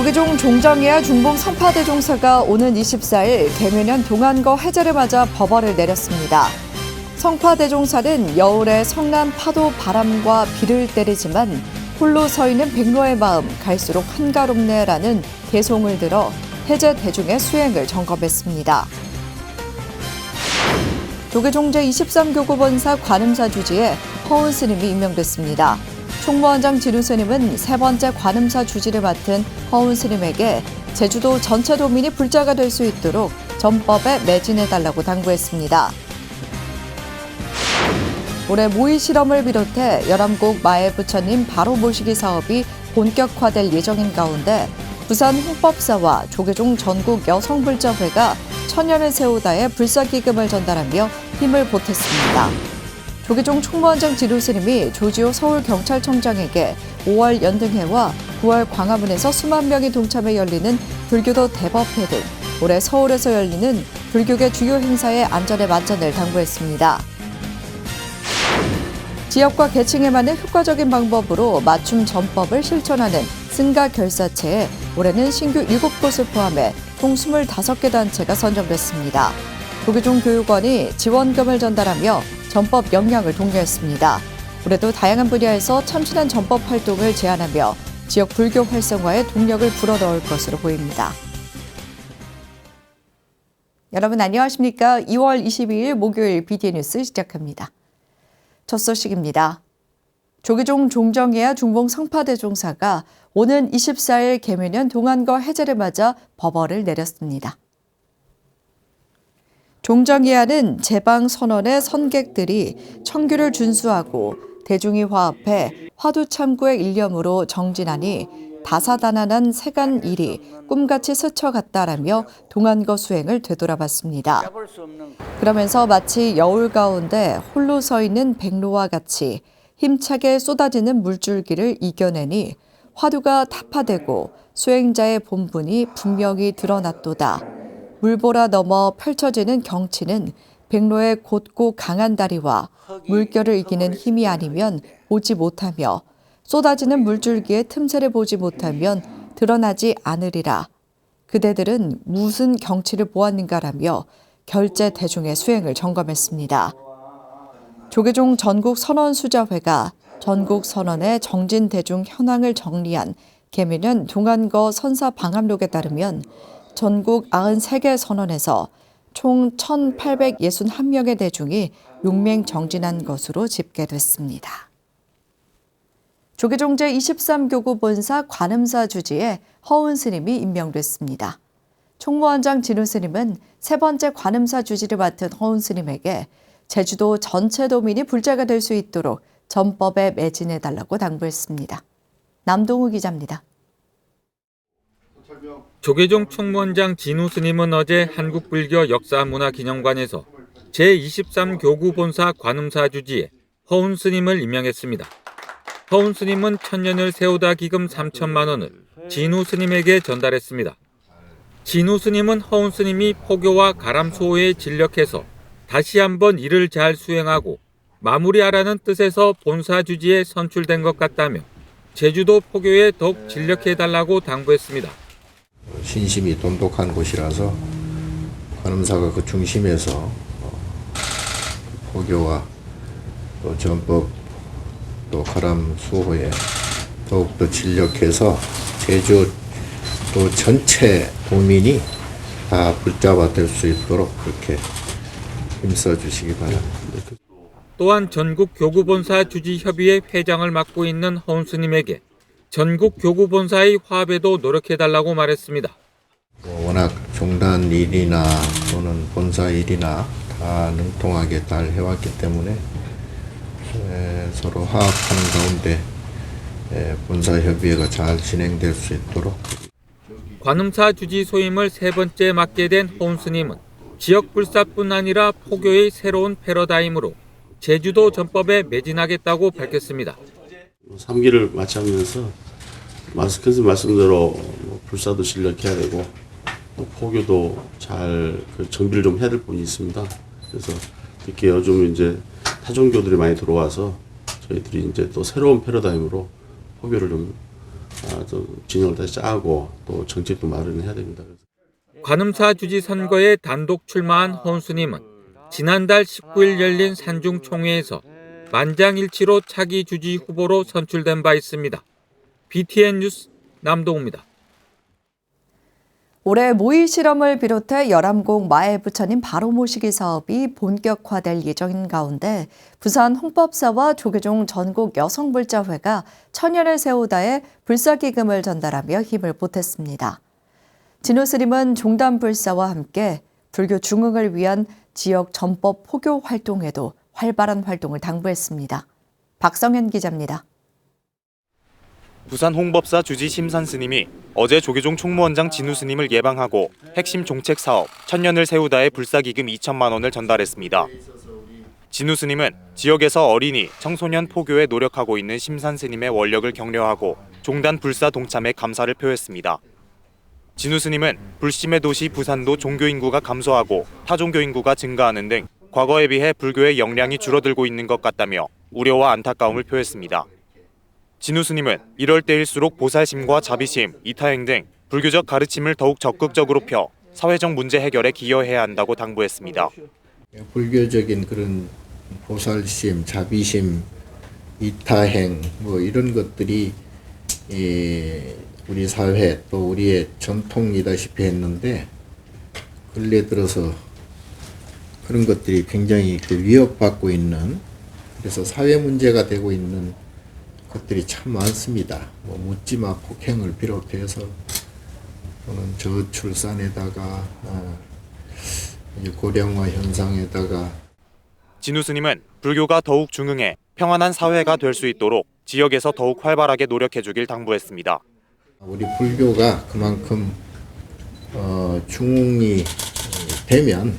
조계종 종정이야 중봉 성파대종사가 오는 24일 개묘년 동안거 해제를 맞아 법어를 내렸습니다. 성파대종사는 여울에 성난 파도 바람과 비를 때리지만 홀로 서 있는 백로의 마음 갈수록 한가롭네라는 개송을 들어 해제 대중의 수행을 점검했습니다. 조계종 제23교구 본사 관음사 주지에 허운 스님이 임명됐습니다. 총무원장 진우 스님은 세 번째 관음사 주지를 맡은 허운 스님에게 제주도 전체 도민이 불자가 될 수 있도록 전법에 매진해달라고 당부했습니다. 올해 모의 실험을 비롯해 11곡 마의 부처님 바로 모시기 사업이 본격화될 예정인 가운데 부산 홍법사와 조계종 전국 여성불자회가 천년을 세우다에 불사기금을 전달하며 힘을 보탰습니다. 조계종 총무원장 진우 스님이 조지호 서울경찰청장에게 5월 연등회와 9월 광화문에서 수만 명이 동참해 열리는 불교도 대법회 등 올해 서울에서 열리는 불교계 주요 행사의 안전에 만전을 당부했습니다. 지역과 계층에 맞는 효과적인 방법으로 맞춤 전법을 실천하는 승가결사체에 올해는 신규 7곳을 포함해 총 25개 단체가 선정됐습니다. 조계종 교육원이 지원금을 전달하며 전법 역량을 독려했습니다. 올해도 다양한 분야에서 참신한 전법 활동을 제안하며 지역 불교 활성화에 동력을 불어넣을 것으로 보입니다. 여러분 안녕하십니까? 2월 22일 목요일 BTN 뉴스 시작합니다. 첫 소식입니다. 조계종 종정이야 중봉 성파대종사가 오는 24일 개묘년 동안거 해제를 맞아 법어를 내렸습니다. 종정이야는 제방 선언의 선객들이 청규를 준수하고 대중이 화합해 화두참구의 일념으로 정진하니 다사다난한 세간 일이 꿈같이 스쳐갔다라며 동안거 수행을 되돌아봤습니다. 그러면서 마치 여울 가운데 홀로 서 있는 백로와 같이 힘차게 쏟아지는 물줄기를 이겨내니 화두가 타파되고 수행자의 본분이 분명히 드러났도다. 물보라 넘어 펼쳐지는 경치는 백로의 곧고 강한 다리와 물결을 이기는 힘이 아니면 보지 못하며 쏟아지는 물줄기의 틈새를 보지 못하면 드러나지 않으리라. 그대들은 무슨 경치를 보았는가라며 결제 대중의 수행을 점검했습니다. 조계종 전국 선언수자회가 전국 선언의 정진 대중 현황을 정리한 개묘년 동안거 선사 방합록에 따르면 전국 93개 선언에서 총 1,861명의 대중이 용맹 정진한 것으로 집계됐습니다. 조계종 제23교구 본사 관음사 주지에 허운 스님이 임명됐습니다. 총무원장 진우 스님은 세 번째 관음사 주지를 맡은 허운 스님에게 제주도 전체 도민이 불자가 될 수 있도록 전법에 매진해달라고 당부했습니다. 남동우 기자입니다. 조계종 총무원장 진우 스님은 어제 한국불교역사문화기념관에서 제23교구 본사 관음사 주지에 허운 스님을 임명했습니다. 허운 스님은 천년을 세우다 기금 3천만 원을 진우 스님에게 전달했습니다. 진우 스님은 허운 스님이 포교와 가람 수호에 진력해서 다시 한번 일을 잘 수행하고 마무리하라는 뜻에서 본사 주지에 선출된 것 같다며 제주도 포교에 더욱 진력해달라고 당부했습니다. 신심이 돈독한 곳이라서 관음사가 그 중심에서 포교와 또 전법 또 가람 수호에 더욱더 진력해서 제주도 전체 도민이 다 불자가 될 수 있도록 그렇게 힘써 주시기 바랍니다. 또한 전국 교구본사 주지협의회 회장을 맡고 있는 허운 스님에게 전국 교구본사의 화합에도 노력해달라고 말했습니다. 워낙 종단 일이나 또는 본사 일이나 다 능통하게 잘 해왔기 때문에 서로 화합하는 가운데 본사협의회가 잘 진행될 수 있도록. 관음사 주지 소임을 세 번째 맡게 된 허운 스님은 지역 불사뿐 아니라 포교의 새로운 패러다임으로 제주도 전법에 매진하겠다고 밝혔습니다. 3기를 마치면서 마스크에서 말씀대로 불사도 진력해야 되고 또 포교도 잘 정비를 좀 해야 될 부분이 있습니다. 그래서 특히 요즘 이제 타종교들이 많이 들어와서 저희들이 이제 또 새로운 패러다임으로 포교를 좀 또 진영을 다시 짜고 또 정책도 마련을 해야 됩니다. 관음사 주지 선거에 단독 출마한 허운 스님은 지난달 19일 열린 산중 총회에서 만장일치로 차기 주지 후보로 선출된 바 있습니다. BTN 뉴스 남동우입니다. 올해 모의 실험을 비롯해 열암곡 마에 부처님 바로 모시기 사업이 본격화될 예정인 가운데 부산 홍법사와 조계종 전국 여성불자회가 천년을 세우다에 불사기금을 전달하며 힘을 보탰습니다. 진우 스님은 종단불사와 함께 불교 중흥을 위한 지역 전법 포교 활동에도 활발한 활동을 당부했습니다. 박성현 기자입니다. 부산 홍법사 주지 심산 스님이 어제 조계종 총무원장 진우 스님을 예방하고 핵심 종책 사업 천년을 세우다의 불사기금 2천만 원을 전달했습니다. 진우 스님은 지역에서 어린이, 청소년 포교에 노력하고 있는 심산 스님의 원력을 격려하고 종단 불사 동참에 감사를 표했습니다. 진우 스님은 불심의 도시 부산도 종교 인구가 감소하고 타종교 인구가 증가하는 등 과거에 비해 불교의 역량이 줄어들고 있는 것 같다며 우려와 안타까움을 표했습니다. 진우 스님은 이럴 때일수록 보살심과 자비심, 이타행 등 불교적 가르침을 더욱 적극적으로 펴 사회적 문제 해결에 기여해야 한다고 당부했습니다. 불교적인 그런 보살심, 자비심, 이타행 이런 것들이 우리 사회 또 우리의 전통이다시피 했는데 근래 들어서 그런 것들이 굉장히 위협받고 있는, 그래서 사회 문제가 되고 있는 것들이 참 많습니다. 묻지마 폭행을 비롯해서 또는 저출산에다가 고령화 현상에다가. 진우 스님은 불교가 더욱 중흥해 평안한 사회가 될 수 있도록 지역에서 더욱 활발하게 노력해주길 당부했습니다. 우리 불교가 그만큼 중흥이 되면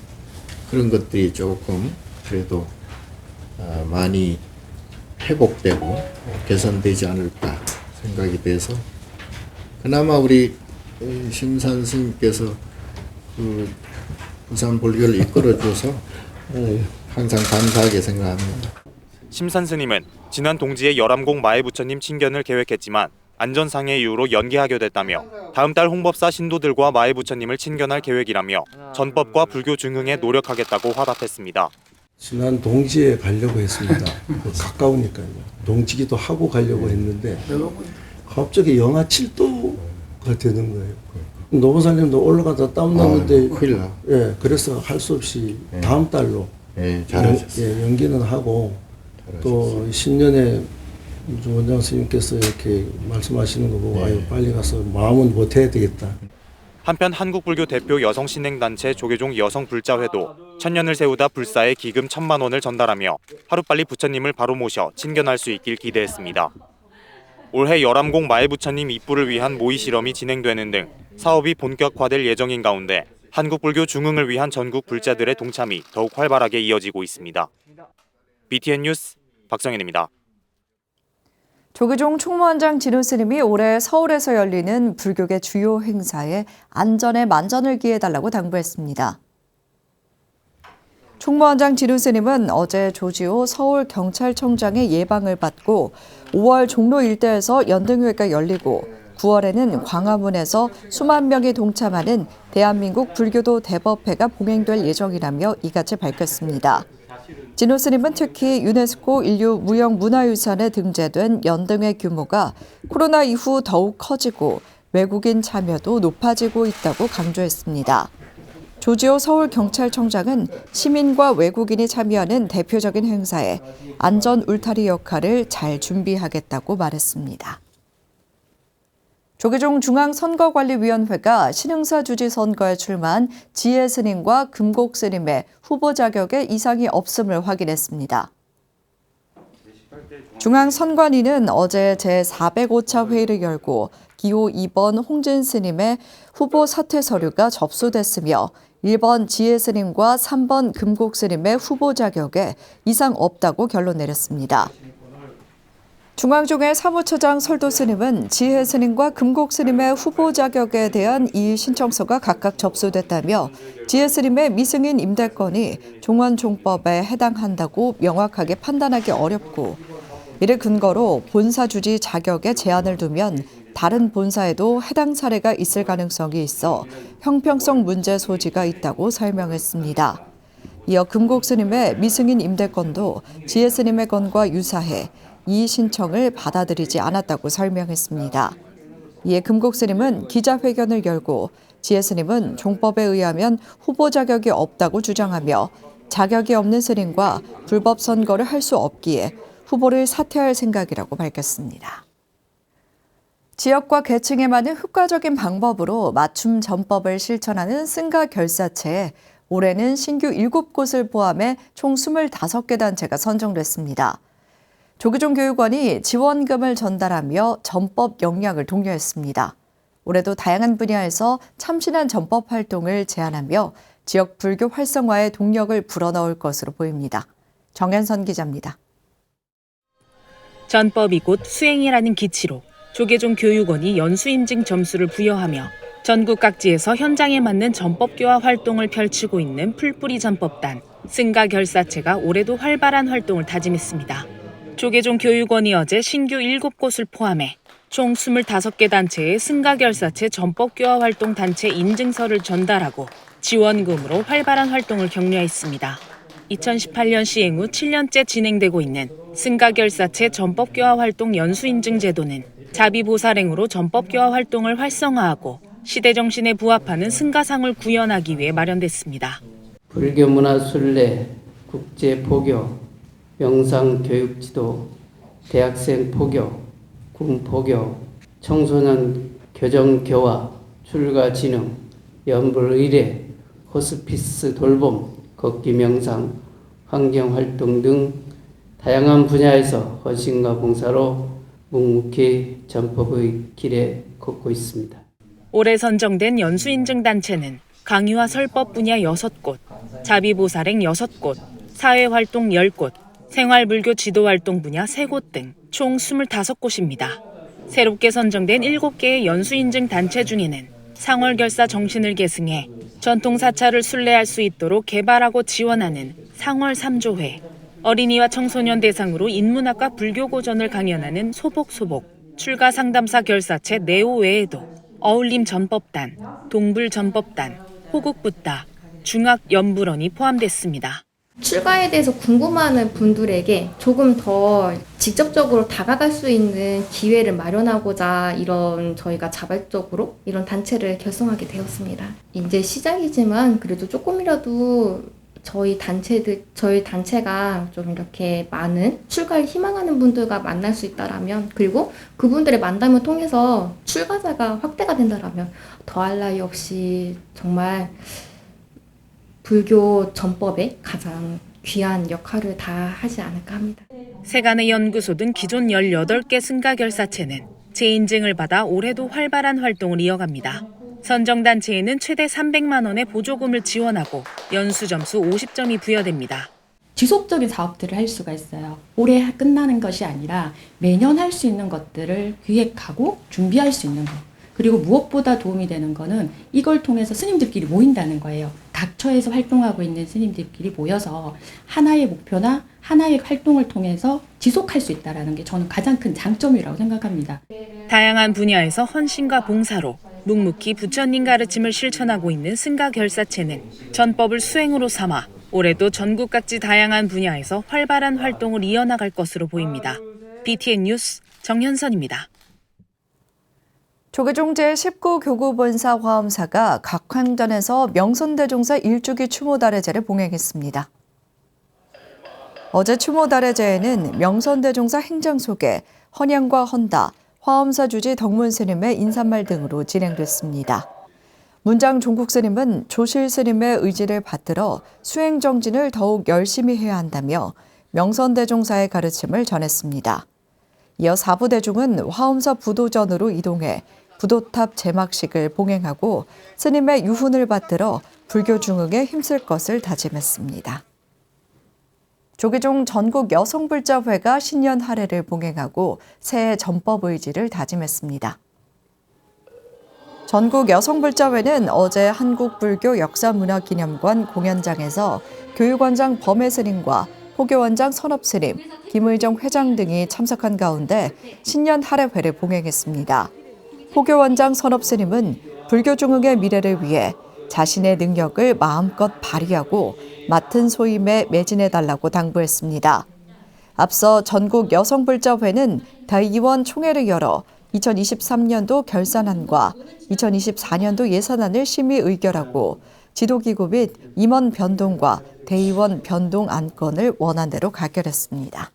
그런 것들이 조금 그래도 많이 회복되고 개선되지 않을까 생각이 돼서, 그나마 우리 심산 스님께서 그 부산 불교를 이끌어줘서 항상 감사하게 생각합니다. 심산 스님은 지난 동지에 열암곡 마에 부처님 친견을 계획했지만 안전상의 이유로 연기하게 됐다며 다음 달 홍법사 신도들과 마에 부처님을 친견할 계획이라며 전법과 불교 중흥에 노력하겠다고 화답했습니다. 지난 동지에 가려고 했습니다. 가까우니까요. 동지기도 하고 가려고 했는데 갑자기 영하 7도가 되는 거예요. 노보살님도 올라가다 땀 나는데 큰일 나. 예, 그래서 할 수 없이 다음 달로 잘하셨어요. 연기는 하고, 또 신년에 원장 스님께서 이렇게 말씀하시는 거 보고 아유, 빨리 가서 마음은 못해야 되겠다. 한편 한국불교 대표 여성신행단체 조계종 여성불자회도 천년을 세우다 불사에 기금 1,000만 원을 전달하며 하루빨리 부처님을 바로 모셔 친견할 수 있길 기대했습니다. 올해 열암곡 마에 부처님 입부를 위한 모의 실험이 진행되는 등 사업이 본격화될 예정인 가운데 한국불교 중흥을 위한 전국 불자들의 동참이 더욱 활발하게 이어지고 있습니다. BTN 뉴스 박성현입니다. 조계종 총무원장 진우 스님이 올해 서울에서 열리는 불교계 주요 행사에 안전에 만전을 기해달라고 당부했습니다. 총무원장 진우 스님은 어제 조지호 서울경찰청장의 예방을 받고 5월 종로 일대에서 연등회가 열리고 9월에는 광화문에서 수만 명이 동참하는 대한민국 불교도 대법회가 봉행될 예정이라며 이같이 밝혔습니다. 진우 스님은 특히 유네스코 인류 무형문화유산에 등재된 연등회 규모가 코로나 이후 더욱 커지고 외국인 참여도 높아지고 있다고 강조했습니다. 조지호 서울경찰청장은 시민과 외국인이 참여하는 대표적인 행사에 안전 울타리 역할을 잘 준비하겠다고 말했습니다. 조계종 중앙선거관리위원회가 신흥사 주지 선거에 출마한 지혜 스님과 금곡 스님의 후보 자격에 이상이 없음을 확인했습니다. 중앙선관위는 어제 제405차 회의를 열고 기호 2번 홍진 스님의 후보 사퇴 서류가 접수됐으며 1번 지혜 스님과 3번 금곡 스님의 후보 자격에 이상 없다고 결론 내렸습니다. 중앙종회 사무처장 설도 스님은 지혜 스님과 금곡 스님의 후보 자격에 대한 이의 신청서가 각각 접수됐다며 지혜 스님의 미승인 임대권이 종원종법에 해당한다고 명확하게 판단하기 어렵고 이를 근거로 본사 주지 자격에 제한을 두면 다른 본사에도 해당 사례가 있을 가능성이 있어 형평성 문제 소지가 있다고 설명했습니다. 이어 금곡 스님의 미승인 임대건도 지혜 스님의 건과 유사해 이의 신청을 받아들이지 않았다고 설명했습니다. 이에 금곡 스님은 기자회견을 열고 지혜 스님은 종법에 의하면 후보 자격이 없다고 주장하며 자격이 없는 스님과 불법 선거를 할 수 없기에 후보를 사퇴할 생각이라고 밝혔습니다. 지역과 계층에 맞는 효과적인 방법으로 맞춤 전법을 실천하는 승가 결사체에 올해는 신규 7곳을 포함해 총 25개 단체가 선정됐습니다. 조계종 교육원이 지원금을 전달하며 전법 역량을 독려했습니다. 올해도 다양한 분야에서 참신한 전법 활동을 제안하며 지역 불교 활성화에 동력을 불어넣을 것으로 보입니다. 정현선 기자입니다. 전법이 곧 수행이라는 기치로 조계종 교육원이 연수인증 점수를 부여하며 전국 각지에서 현장에 맞는 전법교화 활동을 펼치고 있는 풀뿌리 전법단, 승가 결사체가 올해도 활발한 활동을 다짐했습니다. 조계종 교육원이 어제 신규 7곳을 포함해 총 25개 단체의 승가 결사체 전법교화 활동 단체 인증서를 전달하고 지원금으로 활발한 활동을 격려했습니다. 2018년 시행 후 7년째 진행되고 있는 승가 결사체 전법교화 활동 연수인증 제도는 자비보살행으로 전법교화 활동을 활성화하고 시대 정신에 부합하는 승가상을 구현하기 위해 마련됐습니다. 불교 문화 순례, 국제 포교, 명상 교육 지도, 대학생 포교, 군 포교, 청소년 교정 교화, 출가 진흥, 연불 의례, 호스피스 돌봄, 걷기 명상, 환경 활동 등 다양한 분야에서 헌신과 봉사로 묵묵히 전법의 길에 걷고 있습니다. 올해 선정된 연수인증 단체는 강의와 설법 분야 6곳, 자비보살행 6곳, 사회활동 10곳, 생활불교 지도활동 분야 3곳 등 총 25곳입니다. 새롭게 선정된 7개의 연수인증 단체 중에는 상월결사 정신을 계승해 전통사찰을 순례할 수 있도록 개발하고 지원하는 상월삼조회, 어린이와 청소년 대상으로 인문학과 불교고전을 강연하는 소복소복, 출가상담사 결사체 네오 외에도 어울림 전법단, 동불 전법단, 호국붓다, 중학연불원이 포함됐습니다. 출가에 대해서 궁금해하는 분들에게 조금 더 직접적으로 다가갈 수 있는 기회를 마련하고자 이런 저희가 자발적으로 이런 단체를 결성하게 되었습니다. 이제 시작이지만 그래도 조금이라도 저희 단체가 좀 이렇게 많은 출가를 희망하는 분들과 만날 수 있다라면, 그리고 그분들의 만남을 통해서 출가자가 확대가 된다라면 더할 나위 없이 정말 불교 전법에 가장 귀한 역할을 다 하지 않을까 합니다. 세간의 연구소 등 기존 18개 승가결사체는 재인증을 받아 올해도 활발한 활동을 이어갑니다. 선정단체에는 최대 300만 원의 보조금을 지원하고 연수점수 50점이 부여됩니다. 지속적인 사업들을 할 수가 있어요. 올해 끝나는 것이 아니라 매년 할 수 있는 것들을 기획하고 준비할 수 있는 것. 그리고 무엇보다 도움이 되는 거는 이걸 통해서 스님들끼리 모인다는 거예요. 각처에서 활동하고 있는 스님들끼리 모여서 하나의 목표나 하나의 활동을 통해서 지속할 수 있다는 게 저는 가장 큰 장점이라고 생각합니다. 다양한 분야에서 헌신과 봉사로 묵묵히 부처님 가르침을 실천하고 있는 승가결사체는 전법을 수행으로 삼아 올해도 전국 각지 다양한 분야에서 활발한 활동을 이어나갈 것으로 보입니다. BTN 뉴스 정현선입니다. 조계종 제19교구본사 화엄사가 각황전에서 명선대종사 일주기 추모달해제를 봉행했습니다. 어제 추모달해제에는 명선대종사 행장소개, 헌양과 헌다, 화엄사 주지 덕문스님의 인사말 등으로 진행됐습니다. 문장 종국스님은 조실스님의 의지를 받들어 수행정진을 더욱 열심히 해야 한다며 명선대종사의 가르침을 전했습니다. 이어 사부대중은 화엄사 부도전으로 이동해 부도탑 제막식을 봉행하고 스님의 유훈을 받들어 불교 중흥에 힘쓸 것을 다짐했습니다. 조계종 전국 여성불자회가 신년 할애를 봉행하고 새해 전법 의지를 다짐했습니다. 전국 여성불자회는 어제 한국불교 역사문화기념관 공연장에서 교육원장 범혜스님과 포교원장 선업스님, 김의정 회장 등이 참석한 가운데 신년 할애회를 봉행했습니다. 포교원장 선업스님은 불교 중흥의 미래를 위해 자신의 능력을 마음껏 발휘하고 맡은 소임에 매진해달라고 당부했습니다. 앞서 전국 여성불자회는 대의원 총회를 열어 2023년도 결산안과 2024년도 예산안을 심의 의결하고 지도기구 및 임원 변동과 대의원 변동 안건을 원안대로 가결했습니다.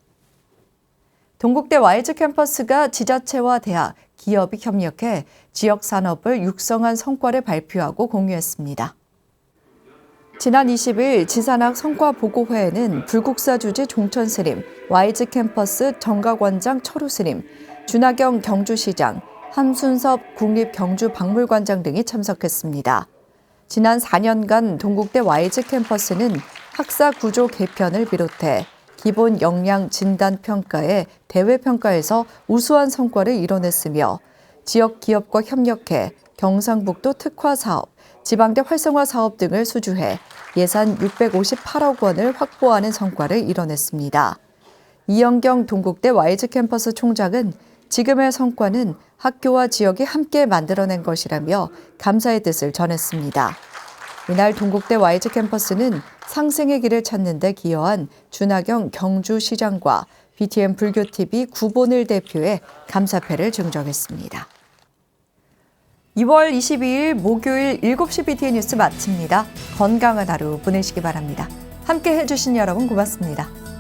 동국대 YG 캠퍼스가 지자체와 대학, 기업이 협력해 지역 산업을 육성한 성과를 발표하고 공유했습니다. 지난 20일 지산학 성과보고회에는 불국사 주지 종천스님, YG 캠퍼스 정각원장 철우스님, 준하경 경주시장, 함순섭 국립경주박물관장 등이 참석했습니다. 지난 4년간 동국대 YG 캠퍼스는 학사 구조 개편을 비롯해 기본 역량 진단 평가에 대외 평가에서 우수한 성과를 이뤄냈으며 지역 기업과 협력해 경상북도 특화 사업, 지방대 활성화 사업 등을 수주해 예산 658억 원을 확보하는 성과를 이뤄냈습니다. 이영경 동국대 YG 캠퍼스 총장은 지금의 성과는 학교와 지역이 함께 만들어낸 것이라며 감사의 뜻을 전했습니다. 이날 동국대 YG 캠퍼스는 상생의 길을 찾는 데 기여한 준하경 경주시장과 BTN 불교TV 구본을 대표해 감사패를 증정했습니다. 2월 22일 목요일 7시 BTN 뉴스 마칩니다. 건강한 하루 보내시기 바랍니다. 함께 해주신 여러분 고맙습니다.